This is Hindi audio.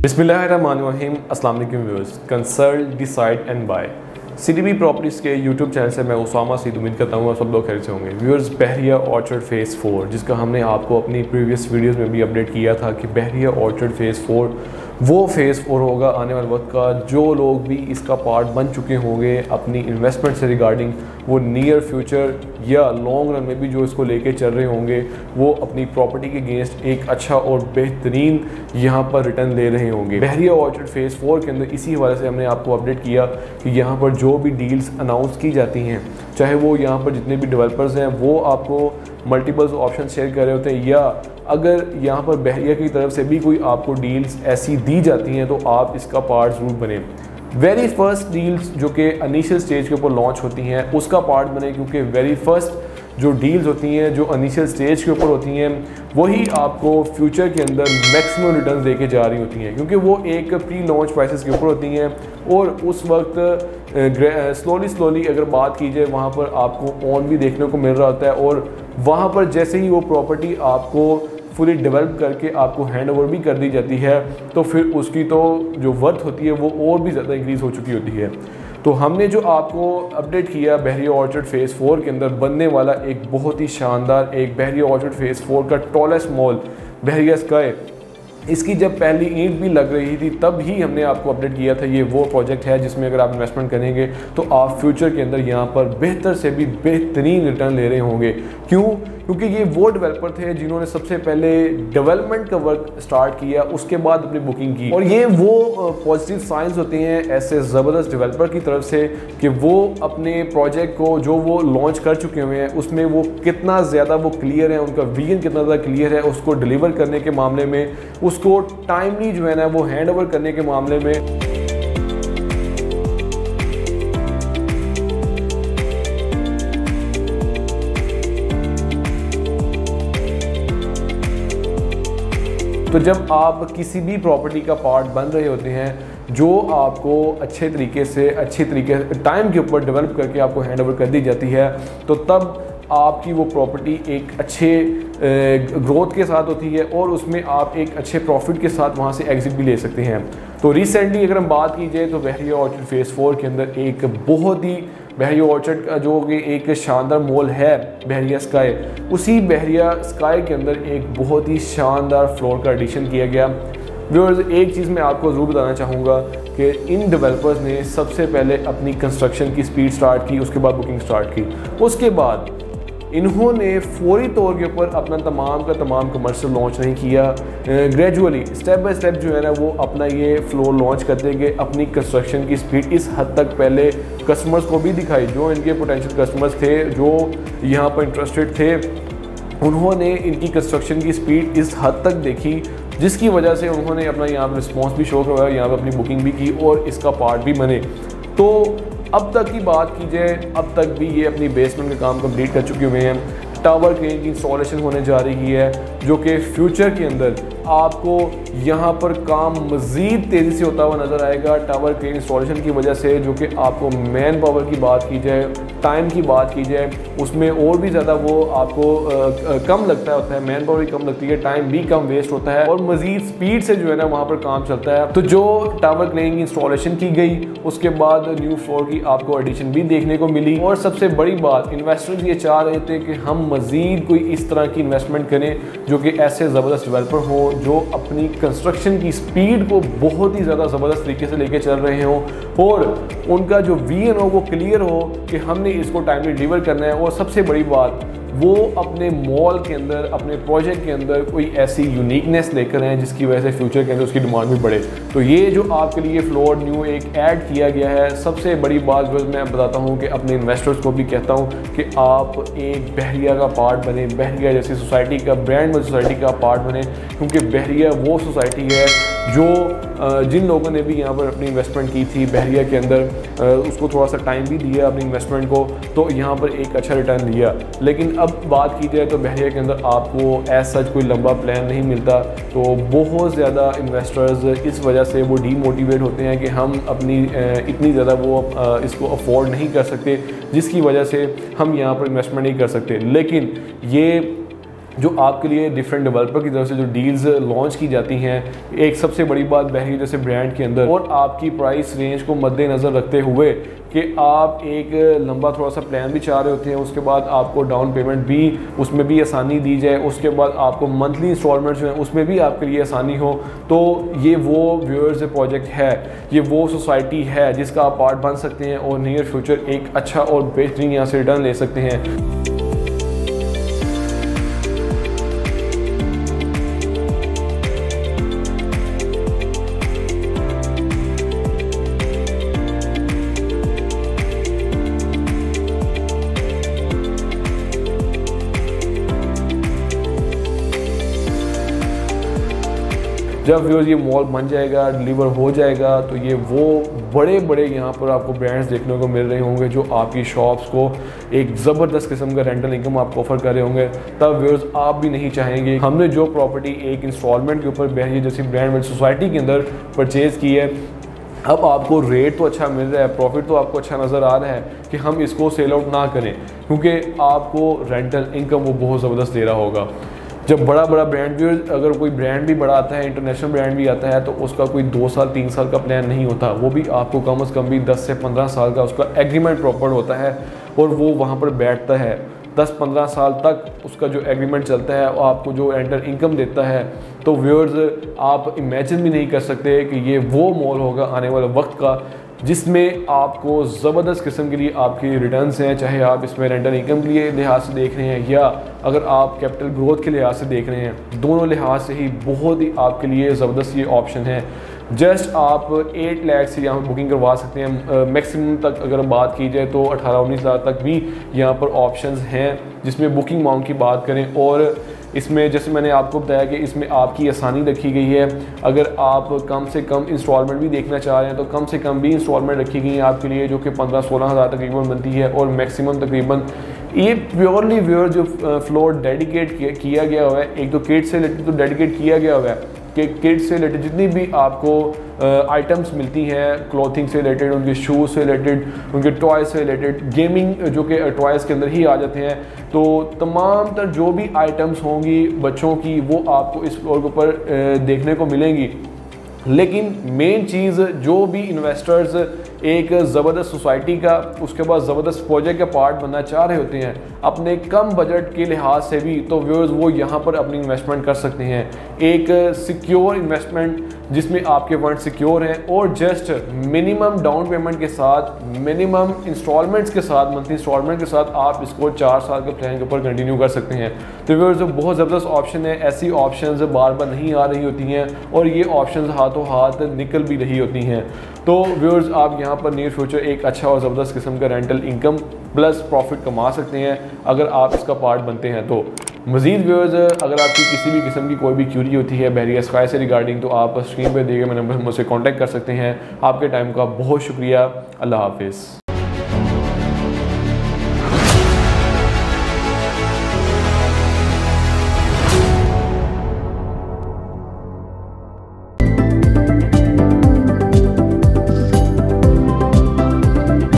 बिस्मिल्लाहिर्रहमानिर्रहीम। अस्सलाम वालेकुम viewers. Consult decide and buy CDB properties के यूट्यूब चैनल से मैं उसामा सीद उम्मीद करता हूँ आप सब लोग खैर से होंगे। व्यूअर्स, बहरिया ऑर्चर्ड फेज़ 4 जिसका हमने आपको अपनी प्रीवियस वीडियोस में भी अपडेट किया था कि बहरिया ऑर्चर्ड फेज़ 4 वो फेज़ 4 होगा आने वाले वक्त का। जो लोग भी इसका पार्ट बन चुके होंगे अपनी इन्वेस्टमेंट से रिगार्डिंग, वो नियर फ्यूचर या लॉन्ग रन में भी जो इसको लेके चल रहे होंगे, वो अपनी प्रॉपर्टी के अगेंस्ट एक अच्छा और बेहतरीन यहाँ पर रिटर्न ले रहे होंगे। बहरिया ऑर्चर्ड फेज़ 4 के अंदर इसी हवाले से हमने आपको अपडेट किया कि यहाँ पर जो भी डील्स अनाउंस की जाती हैं, चाहे वो यहाँ पर जितने भी डेवलपर्स हैं वो आपको मल्टीपल्स ऑप्शन शेयर कर रहे होते हैं, या अगर यहाँ पर बहरिया की तरफ से भी कोई आपको डील्स ऐसी दी जाती हैं तो आप इसका पार्ट ज़रूर बने। वेरी फर्स्ट डील्स जो कि इनिशियल स्टेज के ऊपर लॉन्च होती हैं उसका पार्ट बने, क्योंकि वेरी फर्स्ट जो डील्स होती हैं जो इनिशियल स्टेज के ऊपर होती हैं वही आपको फ्यूचर के अंदर मैक्सिमम रिटर्न देके जा रही होती हैं, क्योंकि वो एक प्री लॉन्च प्राइसेस के ऊपर होती हैं। और उस वक्त स्लोली अगर बात की जाए वहाँ पर आपको ऑन भी देखने को मिल रहा होता है, और वहाँ पर जैसे ही वो प्रॉपर्टी आपको फुली डेवलप करके आपको हैंड ओवर भी कर दी जाती है तो फिर उसकी तो जो वर्थ होती है वो और भी ज़्यादा इंक्रीज़ हो चुकी होती है। तो हमने जो आपको अपडेट किया बहरिया ऑर्चर्ड फेज़ 4 के अंदर बनने वाला एक बहुत ही शानदार एक बहरिया ऑर्चर्ड फेज़ 4 का टॉलेस्ट मॉल बहरिया स्काई, इसकी जब पहली ईंट भी लग रही थी तब ही हमने आपको अपडेट किया था ये वो प्रोजेक्ट है जिसमें अगर आप इन्वेस्टमेंट करेंगे तो आप फ्यूचर के अंदर यहाँ पर बेहतर से भी बेहतरीन रिटर्न ले रहे होंगे। क्यों? क्योंकि ये वो डेवलपर थे जिन्होंने सबसे पहले डेवलपमेंट का वर्क स्टार्ट किया, उसके बाद अपनी बुकिंग की, और ये वो पॉजिटिव साइंस होते हैं ऐसे ज़बरदस्त डेवलपर की तरफ से कि वो अपने प्रोजेक्ट को जो वो लॉन्च कर चुके हुए हैं उसमें वो कितना ज़्यादा वो क्लियर है, उनका विजन कितना ज़्यादा क्लियर है उसको डिलीवर करने के मामले में, उसको टाइमली जो है ना वो हैंड ओवर करने के मामले में। तो जब आप किसी भी प्रॉपर्टी का पार्ट बन रहे होते हैं जो आपको अच्छे तरीके से टाइम के ऊपर डेवलप करके आपको हैंड ओवर कर दी जाती है, तो तब आपकी वो प्रॉपर्टी एक अच्छे ग्रोथ के साथ होती है और उसमें आप एक अच्छे प्रॉफिट के साथ वहाँ से एग्जिट भी ले सकते हैं। तो रिसेंटली अगर हम बात की जाए तो बहरिया ऑर्चर्ड फेज़ 4 के अंदर एक बहुत ही बहरिया ऑर्चर्ड का जो कि एक शानदार मॉल है बहरिया स्काई, उसी बहरिया स्काई के अंदर एक बहुत ही शानदार फ्लोर का एडिशन किया गया। व्यूअर्स, एक चीज़ मैं आपको ज़रूर बताना चाहूँगा कि इन डेवलपर्स ने सबसे पहले अपनी कंस्ट्रक्शन की स्पीड स्टार्ट की, उसके बाद बुकिंग स्टार्ट की, उसके बाद इन्होंने फौरी तौर के ऊपर अपना तमाम का तमाम कमर्शियल लॉन्च नहीं किया। ग्रेजुअली स्टेप बाय स्टेप जो है ना वो अपना ये फ्लोर लॉन्च करते गए, अपनी कंस्ट्रक्शन की स्पीड इस हद तक पहले कस्टमर्स को भी दिखाई, जो इनके पोटेंशियल कस्टमर्स थे जो यहाँ पर इंटरेस्टेड थे, उन्होंने इनकी कंस्ट्रक्शन की स्पीड इस हद तक देखी जिसकी वजह से उन्होंने अपना यहाँ पर रिस्पॉन्स भी शो करवाया, यहाँ पर अपनी बुकिंग भी की और इसका पार्ट भी बने। तो अब तक की बात की जाए, अब तक भी ये अपनी बेसमेंट का काम कंप्लीट कर चुके हुए हैं। टावर क्रेन की इंस्टॉलेशन होने जा रही है जो कि फ्यूचर के अंदर आपको यहाँ पर काम मज़ीद तेज़ी से होता हुआ नज़र आएगा टावर क्रेन इंस्टॉलेशन की वजह से, जो कि आपको मैन पावर की बात की जाए, टाइम की बात की जाए, उसमें और भी ज़्यादा वो आपको कम लगता होता है, मैन पावर भी कम लगती है, टाइम भी कम वेस्ट होता है और मज़ीद स्पीड से जो है ना वहाँ पर काम चलता है। तो जो टावर क्रेन की इंस्टॉलेशन की गई उसके बाद न्यू फ्लोर की आपको एडिशन भी देखने को मिली, और सबसे बड़ी बात इन्वेस्टर्स ये चाह रहे थे कि हम मज़ीद कोई इस तरह की इन्वेस्टमेंट करें जो कि ऐसे ज़बरदस्त डेवलपर हो जो अपनी कंस्ट्रक्शन की स्पीड को बहुत ही ज़्यादा ज़बरदस्त तरीके से लेके चल रहे हों और उनका जो विजन हो वो क्लियर हो कि हमने इसको टाइमली डिलीवर करना है, और सबसे बड़ी बात वो अपने मॉल के अंदर अपने प्रोजेक्ट के अंदर कोई ऐसी यूनिकनेस लेकर आए जिसकी वजह से फ्यूचर के अंदर उसकी डिमांड भी बढ़े। तो ये जो आपके लिए फ्लोर न्यू एक ऐड किया गया है, सबसे बड़ी बात जो मैं बताता हूँ कि अपने इन्वेस्टर्स को भी कहता हूँ कि आप एक बहरिया का पार्ट बने, बहरिया जैसी सोसाइटी का ब्रांड में सोसाइटी का पार्ट बने, क्योंकि बहरिया वो सोसाइटी है जो जिन लोगों ने भी यहाँ पर अपनी इन्वेस्टमेंट की थी बहरिया के अंदर, उसको थोड़ा सा टाइम भी दिया अपनी इन्वेस्टमेंट को, तो यहाँ पर एक अच्छा रिटर्न लिया। लेकिन अब बात की जाए तो बहरिया के अंदर आपको एज सच कोई लंबा प्लान नहीं मिलता, तो बहुत ज़्यादा इन्वेस्टर्स इस वजह से वो डीमोटिवेट होते हैं कि हम अपनी इतनी ज़्यादा वो इसको अफोर्ड नहीं कर सकते, जिसकी वजह से हम यहाँ पर इन्वेस्टमेंट नहीं कर सकते। लेकिन ये जो आपके लिए डिफरेंट डेवलपर की तरफ से जो डील्स लॉन्च की जाती हैं, एक सबसे बड़ी बात बहरी जैसे ब्रांड के अंदर, और आपकी प्राइस रेंज को मद्देनज़र रखते हुए कि आप एक लंबा थोड़ा सा प्लान भी चाह रहे होते हैं, उसके बाद आपको डाउन पेमेंट भी उसमें भी आसानी दी जाए, उसके बाद आपको मंथली इंस्टॉलमेंट जो है उसमें भी आपके लिए आसानी हो, तो ये वो व्यूअर्स प्रोजेक्ट है, ये वो सोसाइटी है जिसका आप पार्ट बन सकते हैं और नियर फ्यूचर एक अच्छा और बेहतरीन यहाँ से रिटर्न ले सकते हैं। जब व्यूअर्स ये मॉल बन जाएगा, डिलीवर हो जाएगा, तो ये वो बड़े बड़े यहाँ पर आपको ब्रांड्स देखने को मिल रहे होंगे जो आपकी शॉप्स को एक ज़बरदस्त किस्म का रेंटल इनकम आपको ऑफर कर रहे होंगे। तब व्यूअर्स आप भी नहीं चाहेंगे। हमने जो प्रॉपर्टी एक इंस्टॉलमेंट के ऊपर बहरी जैसी ब्रांड सोसाइटी के अंदर परचेज़ की है, अब आपको रेट तो अच्छा मिल रहा है, प्रॉफिट तो आपको अच्छा नज़र आ रहा है कि हम इसको सेल आउट ना करें, क्योंकि आपको रेंटल इनकम वो बहुत ज़बरदस्त दे रहा होगा। जब बड़ा ब्रांड भी, अगर कोई ब्रांड भी बड़ा आता है, इंटरनेशनल ब्रांड भी आता है, तो उसका कोई 2 साल 3 साल का प्लान नहीं होता, वो भी आपको कम से कम भी 10 से 15 साल का उसका एग्रीमेंट प्रॉपर होता है और वो वहाँ पर बैठता है। 10-15 साल तक उसका जो एग्रीमेंट चलता है और आपको जो रेंटल इनकम देता है, तो व्यूअर्स आप इमेजिन भी नहीं कर सकते कि ये वो मॉल होगा आने वाले वक्त का जिसमें आपको ज़बरदस्त किस्म के लिए आपकी रिटर्न्स हैं, चाहे आप इसमें रेंटल इनकम के लिए लिहाज से देख रहे हैं या अगर आप कैपिटल ग्रोथ के लिहाज से देख रहे हैं, दोनों लिहाज से ही बहुत ही आपके लिए ज़बरदस्त ये ऑप्शन है। जस्ट आप 8 लाख से यहाँ पर बुकिंग करवा सकते हैं। मैक्सिमम तक अगर बात की जाए तो 18-19 लाख तक भी यहाँ पर ऑप्शंस हैं जिसमें बुकिंग अमाउंट की बात करें। और इसमें जैसे मैंने आपको बताया कि इसमें आपकी आसानी रखी गई है। अगर आप कम से कम इंस्टॉलमेंट भी देखना चाह रहे हैं तो कम से कम भी इंस्टॉलमेंट रखी गई है आपके लिए, जो कि 15-16 हज़ार तकरीबन बनती है। और मैक्सिमम तकरीबन ये प्योरली व्यूअर जो फ्लोर डेडिकेट किया गया हुआ है, एक तो किड्स से रिलेटेड तो डेडिकेट किया गया हुआ है कि किड्स से रिलेटेड जितनी भी आपको आइटम्स मिलती हैं, क्लॉथिंग से रिलेटेड, उनके शूज़ से रिलेटेड, उनके टॉयज़ से रिलेटेड, गेमिंग जो कि टॉयज़ के अंदर ही आ जाते हैं, तो तमाम तर जो भी आइटम्स होंगी बच्चों की वो आपको इस फ्लोर के ऊपर देखने को मिलेंगी। लेकिन मेन चीज़ जो भी इन्वेस्टर्स एक ज़बरदस्त सोसाइटी का, उसके बाद ज़बरदस्त प्रोजेक्ट का पार्ट बनना चाह रहे होते हैं अपने कम बजट के लिहाज से भी, तो व्यूअर्स वो यहाँ पर अपनी इन्वेस्टमेंट कर सकते हैं। एक सिक्योर इन्वेस्टमेंट जिसमें आपके फंड सिक्योर हैं और जस्ट मिनिमम डाउन पेमेंट के साथ, मिनिमम इंस्टॉलमेंट्स के साथ, मंथली इंस्टॉलमेंट के साथ आप इसको 4 साल के प्लान के ऊपर कंटिन्यू कर सकते हैं। तो व्यूअर्स बहुत ज़बरदस्त ऑप्शन है। ऐसी ऑप्शंस बार बार नहीं आ रही होती हैं और ये ऑप्शंस हाथों हाथ निकल भी रही होती हैं। तो व्यूअर्स आप यहाँ पर नियर फ्यूचर एक अच्छा और ज़बरदस्त किस्म का रेंटल इनकम प्लस प्रॉफिट कमा सकते हैं अगर आप इसका पार्ट बनते हैं। तो मज़ीद व्यूअर्स अगर आपकी किसी भी किस्म की कोई भी क्यूरी होती है बहरिया स्काई से रिगार्डिंग, तो आप स्क्रीन पर दिए गए नंबर मुझसे कॉन्टैक्ट कर सकते हैं। आपके टाइम का बहुत शुक्रिया। अल्लाह हाफिज़।